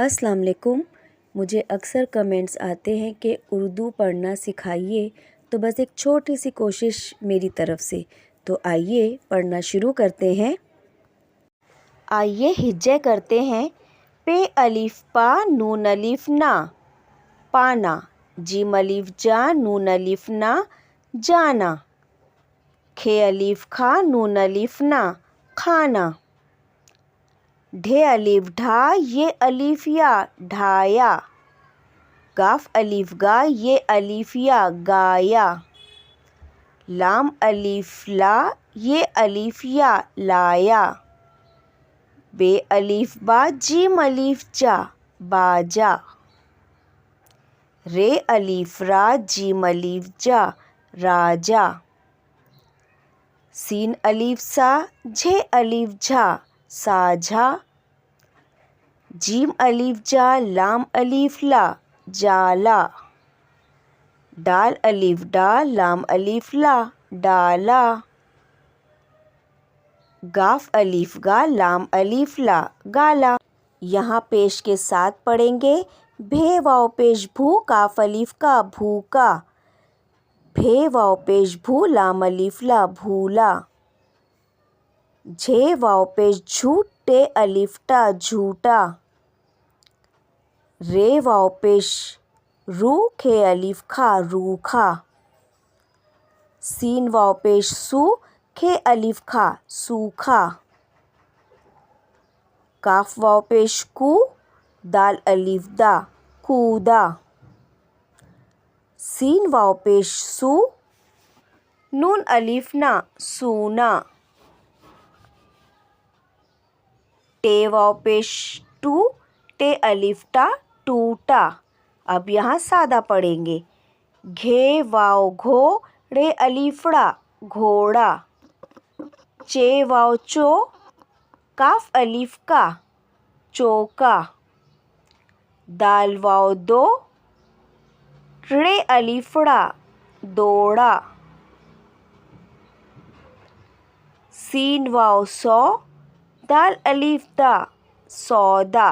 अस्सलाम वालेकुम। मुझे अक्सर कमेंट्स आते हैं कि उर्दू पढ़ना सिखाइए, तो बस एक छोटी सी कोशिश मेरी तरफ से। तो आइए पढ़ना शुरू करते हैं। आइए हिज्जे करते हैं। पे अलिफ पा नून अलिफ ना, पाना। जीम अलिफ जा नून अलिफ ना, जाना। खे अलिफ खा नून अलिफ ना, खाना। ढे अलिफ ढा ये अलिफ या, ढाया। गाफ अलिफ गा ये अलिफ या, गाया। लाम अलिफ ला ये अलिफ या, लाया। बे अलिफ बा जीम अलिफ जा, बाजा। रे अलिफ रा जीम अलिफ जा, राजा। सीन अलिफ सा झे अलिफ झा, साझा। जीम अलिफ जा लाम अलिफ ला, जाला। डाल अलिफ डा लाम अलिफ ला, डाला। गाफ अलिफ गा लाम अलिफ ला, गाला। यहाँ पेश के साथ पढ़ेंगे। भे वाव पेश भू काफ अलिफ का, भूका। भे वाव पेश भू लाम अलिफ ला, भूला। झे वाव पेश झू टे अलिफ टा, झूठा। रे वाव पेश रू खे अलिफ खा, रूखा। सीन वाव पेश सू खे अलिफ खा, सूखा। काफ वाव पेश कू दाल अलिफ दा, कूदा। सीन वाव पेश सू नून अलिफ ना, सूना। टे वाव पेश टू टे अलिफ टा, टूटा। अब यहाँ सादा पढ़ेंगे। घे वाव घो रे अलिफड़ा, घोड़ा। चे वाव चो काफ अलिफ का, चौका। दाल वाव दो रे अलिफड़ा, दौड़ा। सीन वाव सौ दाल अलिफ दा, सौदा।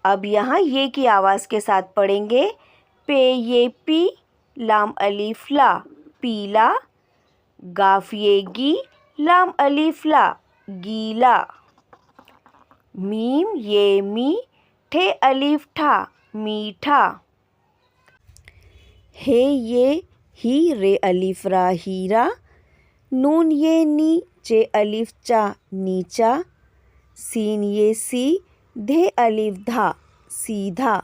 अब यहाँ ये की आवाज़ के साथ पढ़ेंगे। पे ये पी लाम अलिफ ला, पीला। गाफ ये गी लाम अलिफ ला, गीला। मीम ये मी ठे अलिफ ठा, मीठा। हे ये ही रे अलिफ रा, हीरा। नून ये नी चे अलिफ चा, नीचा। सीन ये सी धे अलिफ धा, सीधा।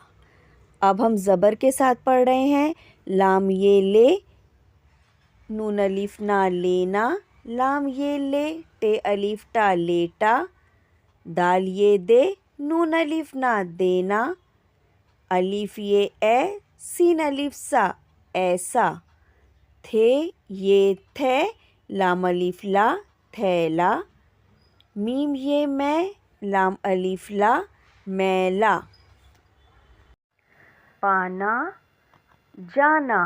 अब हम ज़बर के साथ पढ़ रहे हैं। लाम ये ले नून अलिफ ना, लेना। लाम ये ले टे अलिफ टा, लेटा। दाल ये दे नून अलिफ ना, देना। अलिफ ये ए सीन अलिफ सा, ऐसा। थे ये थे लाम अलिफ ला, थैला। मीम ये मैं लाम अलिफ ला, मैला। पाना जाना,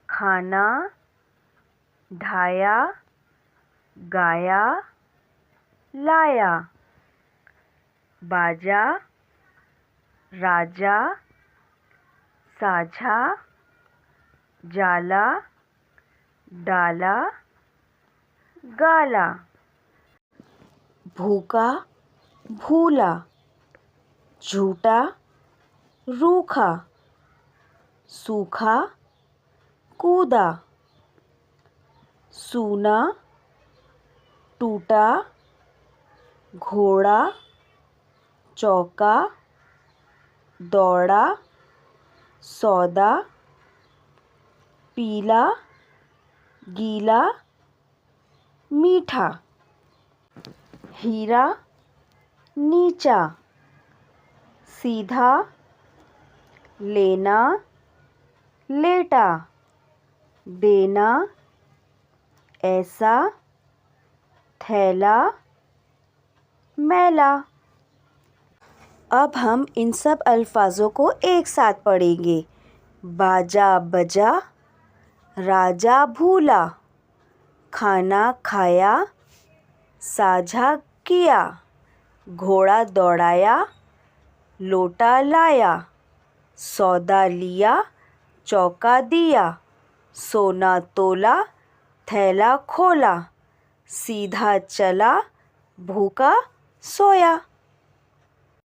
खाना। ढाया गाया, लाया। बाजा राजा, साझा। जाला डाला, गाला। भूखा भूला, झूठा रूखा। सूखा कूदा। सूना टूटा, घोड़ा। चौका दौड़ा, सौदा। पीला गीला, मीठा। हीरा नीचा, सीधा। लेना लेटा, देना ऐसा। थैला मैला। अब हम इन सब अल्फाजों को एक साथ पढ़ेंगे। बाजा बजा, राजा भूला, खाना खाया, साझा किया, घोड़ा दौड़ाया, लोटा लाया, सौदा लिया, चौका दिया, सोना तोला, थैला खोला, सीधा चला, भूखा सोया।